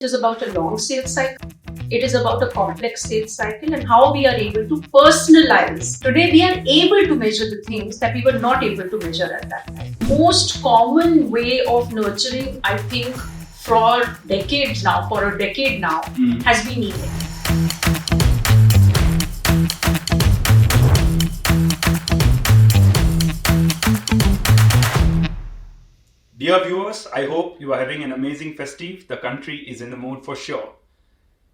It is about a long sales cycle. It is about a complex sales cycle and how we are able to personalize. Today, we are able to measure the things that we were not able to measure at that time. Most common way of nurturing, I think, for a decade now, has been email. Dear viewers, I hope you are having an amazing festive. The country is in the mood for sure.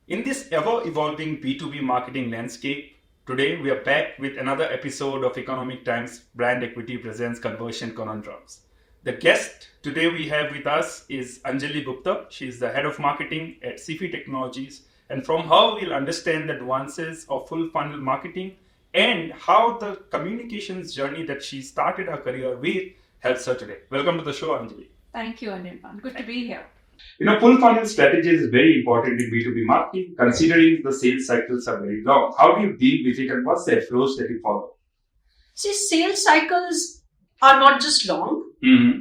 In this ever-evolving B2B marketing landscape, today we are back with another episode of Economic Times Brand Equity Presents Conversion Conundrums. The guest today we have with us is Anjali Gupta. She is the head of marketing at Sify Technologies, and from her we'll understand the nuances of full funnel marketing and how the communications journey that she started her career with helps her today. Welcome to the show, Anjali. Thank you, Anirban. Good to be here. Full funnel strategy is very important in B2B marketing, considering the sales cycles are very long. How do you deal with it and what's the approach that you follow? See, sales cycles are not just long.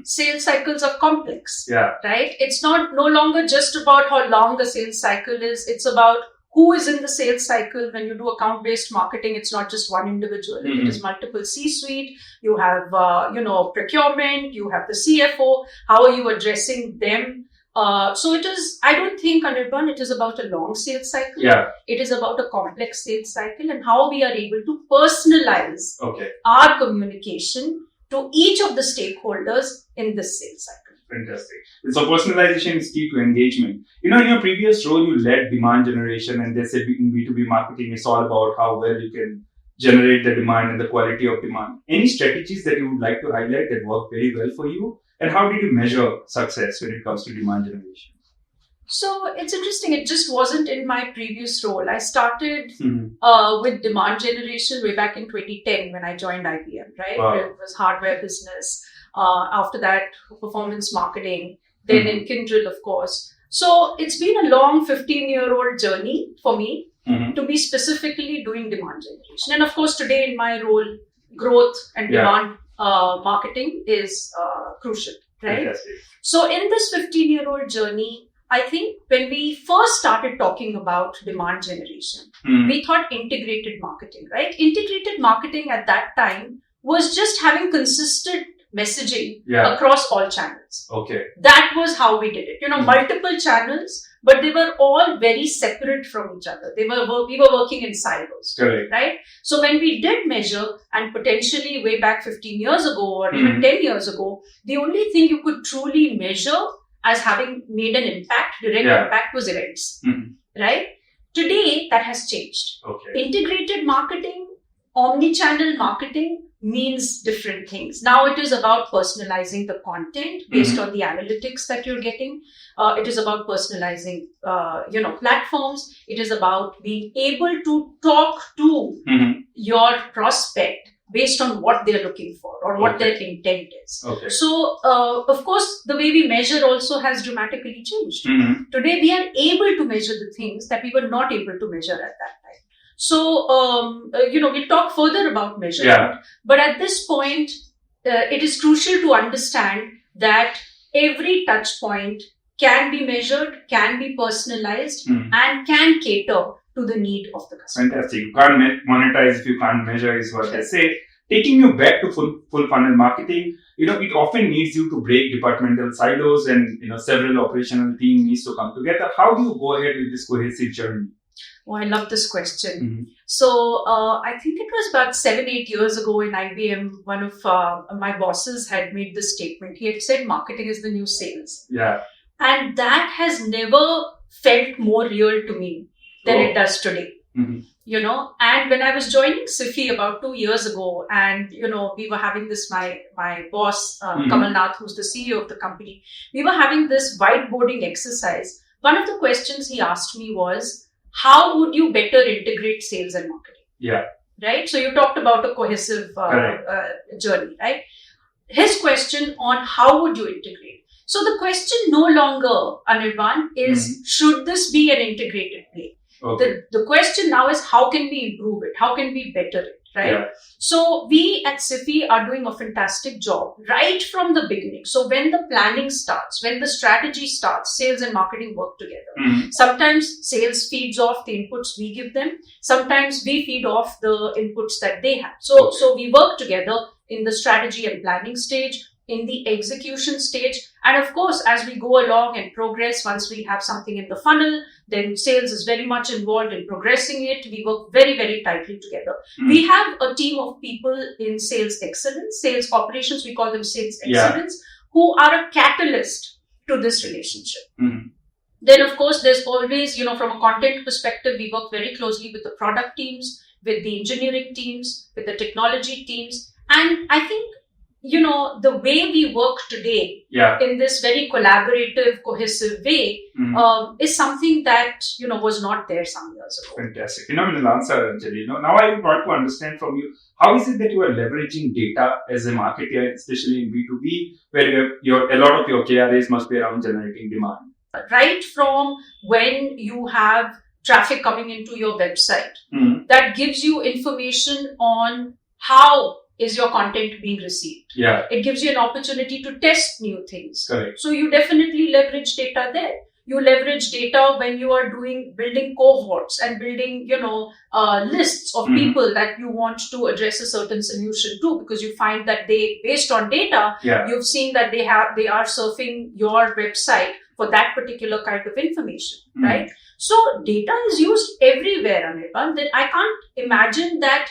Sales cycles are complex. Right? It's no longer just about how long the sales cycle is. It's about who is in the sales cycle. When you do account-based marketing, it's not just one individual. It is multiple C-suite. You have, procurement. You have the CFO. How are you addressing them? So it is, I don't think, Anirban, it is about a long sales cycle. It is about a complex sales cycle and how we are able to personalize our communication to each of the stakeholders in this sales cycle. Fantastic. So personalization is key to engagement. In your previous role, you led demand generation, and they said in B2B marketing, it's all about how well you can generate the demand and the quality of demand. Any strategies that you would like to highlight that work very well for you? And how did you measure success when it comes to demand generation? So it's interesting. It just wasn't in my previous role. I started with demand generation way back in 2010 when I joined IBM, right? Wow. It was hardware business. After that, performance marketing, then in Kindred, of course. So it's been a long 15-year-old journey for me to be specifically doing demand generation. And of course, today in my role, growth and demand marketing is crucial, right? Fantastic. So in this 15-year-old journey, I think when we first started talking about demand generation, we thought integrated marketing, right? Integrated marketing at that time was just having consistent messaging across all channels. That was how we did it. Multiple channels, but they were all very separate from each other. We were working in silos, right? So when we did measure, and potentially way back 15 years ago or even 10 years ago, the only thing you could truly measure as having made an impact, direct impact, was events, right? Today, that has changed. Integrated marketing, omni-channel marketing means different things. Now it is about personalizing the content based on the analytics that you're getting. It is about personalizing, platforms. It is about being able to talk to your prospect based on what they're looking for or what their intent is. So, of course, the way we measure also has dramatically changed. Today, we are able to measure the things that we were not able to measure at that time. So, we'll talk further about measurement. But at this point, it is crucial to understand that every touch point can be measured, can be personalized, and can cater to the need of the customer. Fantastic. You can't monetize if you can't measure, is what they say. Taking you back to full funnel marketing, it often needs you to break departmental silos and, several operational teams needs to come together. How do you go ahead with this cohesive journey? Oh, I love this question. So I think it was about 7-8 years ago in IBM, one of my bosses had made this statement. He had said marketing is the new sales. And that has never felt more real to me than it does today. And when I was joining Sify about 2 years ago, and, we were having this, my boss, Kamal Nath, who's the CEO of the company, we were having this whiteboarding exercise. One of the questions he asked me was, how would you better integrate sales and marketing? Right? So you talked about a cohesive journey, right? His question on how would you integrate? So the question no longer, Anirban, is should this be an integrated play? The question now is how can we improve it? How can we better it? right? Yeah. So we at Sify are doing a fantastic job right from the beginning. So when the planning starts, when the strategy starts, sales and marketing work together. Sometimes sales feeds off the inputs we give them. Sometimes we feed off the inputs that they have. So we work together in the strategy and planning stage, in the execution stage. And of course, as we go along and progress, once we have something in the funnel, then sales is very much involved in progressing it. We work very, very tightly together. We have a team of people in sales excellence, sales operations, we call them sales excellence, who are a catalyst to this relationship. Then, of course, there's always, from a content perspective, we work very closely with the product teams, with the engineering teams, with the technology teams. And I think, the way we work today in this very collaborative, cohesive way is something that, was not there some years ago. Fantastic. Phenomenal answer, Anjali. Now I want to understand from you, how is it that you are leveraging data as a marketer, especially in B2B, where a lot of your KRAs must be around generating demand? Right from when you have traffic coming into your website, that gives you information on how is your content being received. It gives you an opportunity to test new things. Correct. So you definitely leverage data there. You leverage data when you are building cohorts and building, lists of people that you want to address a certain solution to, because you find that based on data, you've seen that they are surfing your website for that particular kind of information, right? So data is used everywhere, Anirban. That I can't imagine that.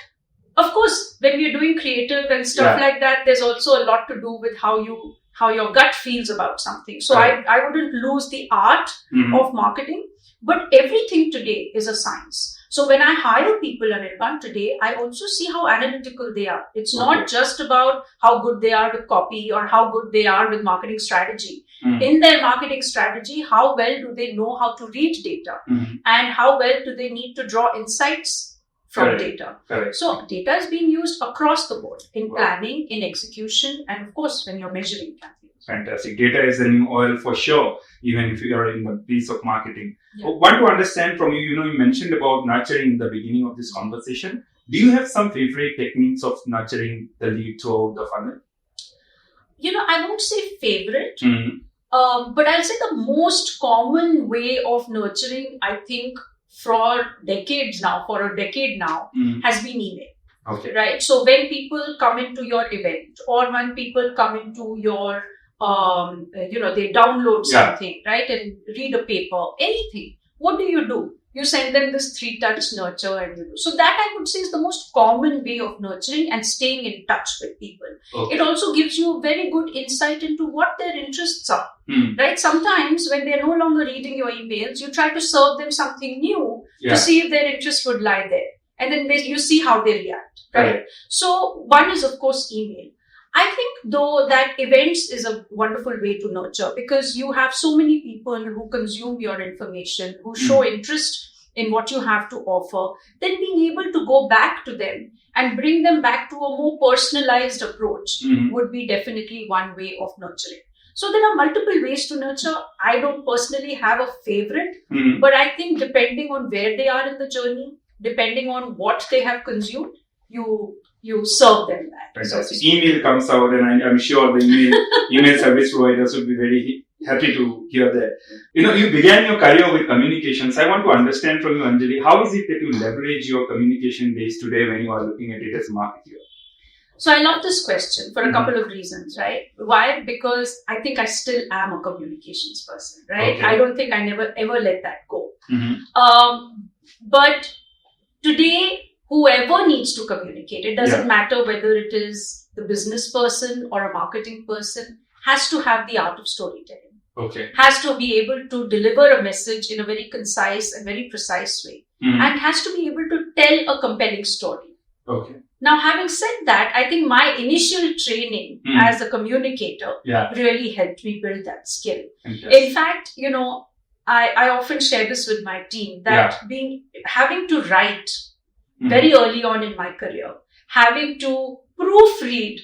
Of course, when we're doing creative and stuff like that, there's also a lot to do with how your gut feels about something. So I wouldn't lose the art of marketing, but everything today is a science. So when I hire people, Anirban, today, I also see how analytical they are. It's not just about how good they are with copy or how good they are with marketing strategy. In their marketing strategy, how well do they know how to read data? And how well do they need to draw insights from data? So data is being used across the board in planning, in execution, and of course, when you're measuring campaigns. Fantastic. Data is the new oil for sure, even if you are in the piece of marketing. Want to understand from you, you mentioned about nurturing in the beginning of this conversation. Do you have some favorite techniques of nurturing the lead throughout the funnel? I won't say favorite, but I'll say the most common way of nurturing, I think, for a decade now, has been email. Right? So when people come into your event, or when people come into your, they download something, right? And read a paper, anything. What do? You send them this 3-touch nurture and you do. So that I would say is the most common way of nurturing and staying in touch with people. It also gives you very good insight into what their interests are, right? Sometimes when they're no longer reading your emails, you try to serve them something new to see if their interest would lie there. And then you see how they react, right? So one is, of course, email. I think, though, that events is a wonderful way to nurture, because you have so many people who consume your information, who show interest in what you have to offer. Then being able to go back to them and bring them back to a more personalized approach would be definitely one way of nurturing. So there are multiple ways to nurture. I don't personally have a favorite, but I think depending on where they are in the journey, depending on what they have consumed, you serve them back. Fantastic. Email comes out, and I'm sure the email service providers would be very happy to hear that. You began your career with communications. I want to understand from you, Anjali, how is it that you leverage your communication base today when you are looking at it as a marketer? So I love this question for a couple of reasons, right? Why? Because I think I still am a communications person, right? I don't think I never ever let that go. But today, whoever needs to communicate, it doesn't matter whether it is the business person or a marketing person, has to have the art of storytelling. Has to be able to deliver a message in a very concise and very precise way. And has to be able to tell a compelling story. Now, having said that, I think my initial training as a communicator really helped me build that skill. In fact, I often share this with my team, that having to write very early on in my career, having to proofread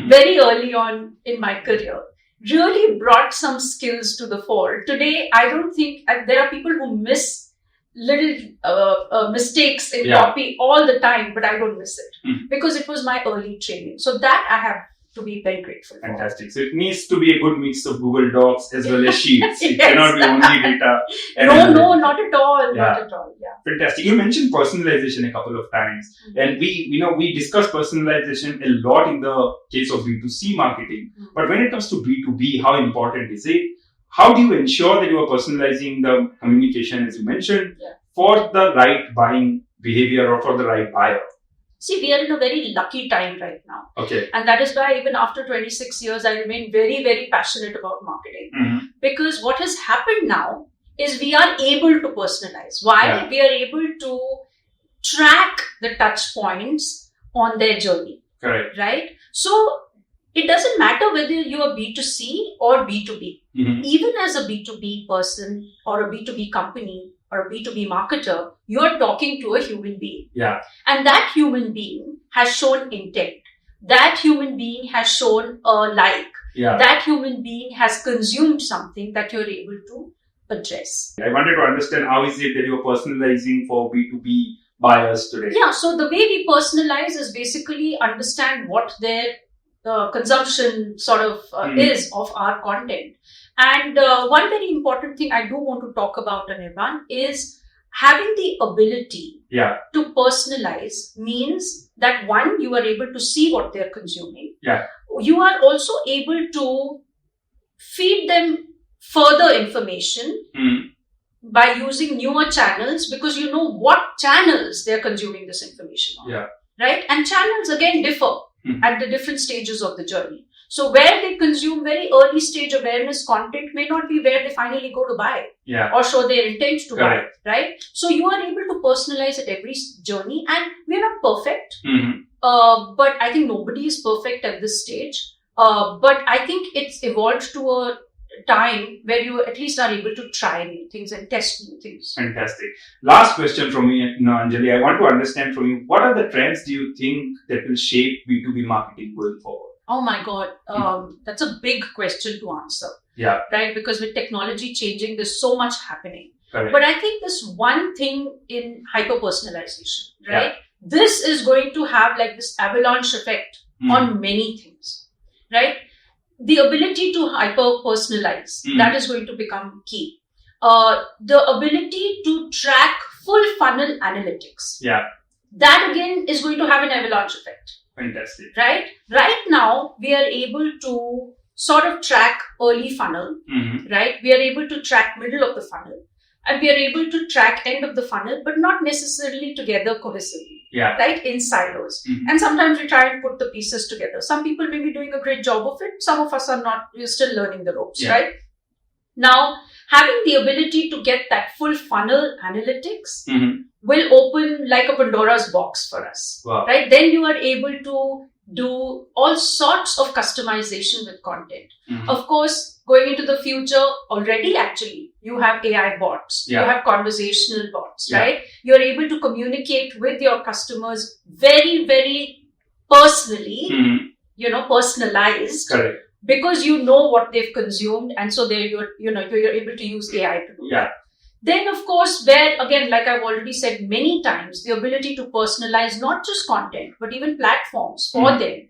very early on in my career, really brought some skills to the fore. Today, I don't think there are people who miss little mistakes in copy all the time, but I don't miss it because it was my early training. So that I have to be very grateful for. Fantastic. So it needs to be a good mix of Google Docs as well as Sheets. It cannot be only data. No, not at all. Not at all. Yeah. Fantastic. You mentioned personalization a couple of times, and we discussed personalization a lot in the case of B2C marketing. But when it comes to B2B, how important is it? How do you ensure that you are personalizing the communication, as you mentioned, for the right buying behavior or for the right buyer? See, we are in a very lucky time right now. Okay. And that is why even after 26 years, I remain very, very passionate about marketing. Because what has happened now is we are able to personalize. Why? We are able to track the touch points on their journey. Correct. Right? So it doesn't matter whether you are B2C or B2B. Even as a B2B person or a B2B company or a B2B marketer, you are talking to a human being. Yeah. And that human being has shown intent. That human being has shown a like. Yeah. That human being has consumed something that you're able to address. I wanted to understand how is it that you're personalizing for B2B buyers today? Yeah, so the way we personalize is basically understand what their consumption sort of is of our content. And one very important thing I do want to talk about, Anirban, is having the ability to personalize means that one, you are able to see what they're consuming. Yeah. You are also able to feed them further information by using newer channels because you know what channels they're consuming this information on. Yeah. Right? And channels again differ at the different stages of the journey. So where they consume very early stage awareness content may not be where they finally go to buy or show their intent to buy, right? So you are able to personalize at every journey, and we're not perfect, but I think nobody is perfect at this stage. But I think it's evolved to a time where you at least are able to try new things and test new things. Fantastic. Last question from me, Anjali. I want to understand from you, what are the trends do you think that will shape B2B marketing going forward? Oh my God, that's a big question to answer. Yeah. Right? Because with technology changing, there's so much happening. Correct. But I think this one thing in hyper-personalization, right? This is going to have like this avalanche effect on many things, right? The ability to hyper-personalize, that is going to become key. The ability to track full funnel analytics. Yeah. That again is going to have an avalanche effect. Fantastic. Right? Right now, we are able to sort of track early funnel, right? We are able to track middle of the funnel, and we are able to track end of the funnel, but not necessarily together cohesively, right? In silos. And sometimes we try and put the pieces together. Some people may be doing a great job of it. Some of us are not. We're still learning the ropes, right? Now, having the ability to get that full funnel analytics will open like a Pandora's box for us, right? Then you are able to do all sorts of customization with content. Of course, going into the future, already actually, you have AI bots, you have conversational bots, right? You're able to communicate with your customers very, very personally, personalized. Correct. Because you know what they've consumed, and so you're able to use AI to do that. Then, of course, where again, like I've already said many times, the ability to personalize not just content, but even platforms for them,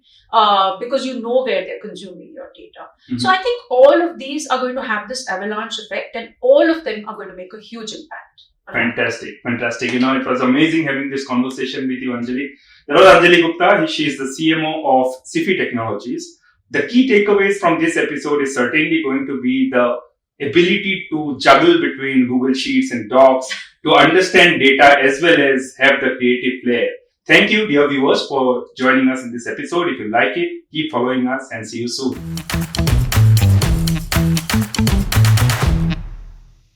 because you know where they're consuming your data. So I think all of these are going to have this avalanche effect, and all of them are going to make a huge impact. Fantastic. It was amazing having this conversation with you, Anjali. That was Anjali Gupta. She is the CMO of Sify Technologies. The key takeaways from this episode is certainly going to be the ability to juggle between Google Sheets and Docs, to understand data as well as have the creative flair. Thank you, dear viewers, for joining us in this episode. If you like it, keep following us and see you soon.